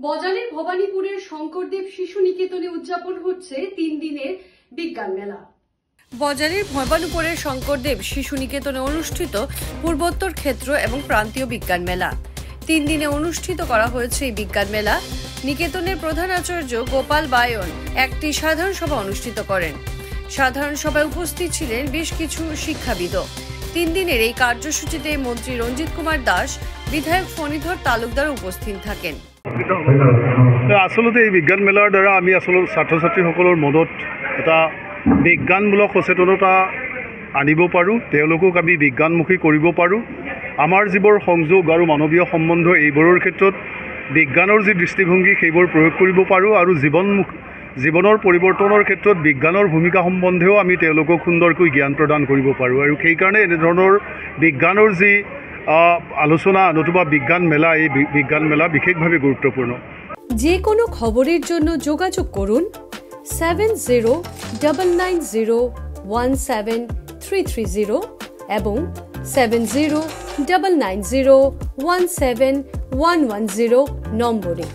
বজারের ভবানীপুরের শঙ্করদেব শিশু নিকেতনে উদযাপন হচ্ছে 3 দিনের বিজ্ঞান মেলা। বজারের ভবানীপুরের শঙ্করদেব শিশু নিকেতনে অনুষ্ঠিত পূর্বোত্তর ক্ষেত্র এবং প্রান্তীয় বিজ্ঞান মেলা। 3 দিনে অনুষ্ঠিত করা হয়েছে এই বিজ্ঞান মেলা। নিকেতনের প্রধান আচার্য গোপাল বায়ন একটি সাধারণ সভা অনুষ্ঠিত করেন। সাধারণ সভায় উপস্থিত ছিলেন বেশ কিছু শিক্ষাবিদও। 3 দিনের এই কার্যসূচিতে মন্ত্রী রঞ্জিত কুমার দাস, বিধায়ক ফণীধর তালুকদার উপস্থিত থাকেন। আসলতে এই বিজ্ঞান মেলাৰ দ্বাৰা আমি ছাত্ৰ ছাত্ৰীসকলৰ মনত এটা বিজ্ঞানমূলক সচেতনতা আনিব পাৰোঁ, তেওঁলোকক আমি বিজ্ঞানমুখী কৰিব পাৰোঁ। আমাৰ যিবোৰ সংযোগ আৰু মানৱীয় সম্বন্ধ এইবোৰৰ ক্ষেত্ৰত বিজ্ঞানৰ যি দৃষ্টিভংগী সেইবোৰ প্ৰয়োগ কৰিব পাৰোঁ আৰু জীৱনৰ পৰিৱৰ্তনৰ ক্ষেত্ৰত বিজ্ঞানৰ ভূমিকা সম্বন্ধেও আমি তেওঁলোকক সুন্দৰকৈ জ্ঞান প্ৰদান কৰিব পাৰোঁ। আৰু সেইকাৰণে এনেধৰণৰ বিজ্ঞানৰ যি আলোচনা নতুবা বিজ্ঞান মেলা, এই বিজ্ঞান মেলা বিশেষভাৱে গুৰুত্বপূৰ্ণ। যে কোনো খবরের জন্য যোগাযোগ করুন 7099017330 এবং 7099017110 নম্বরে।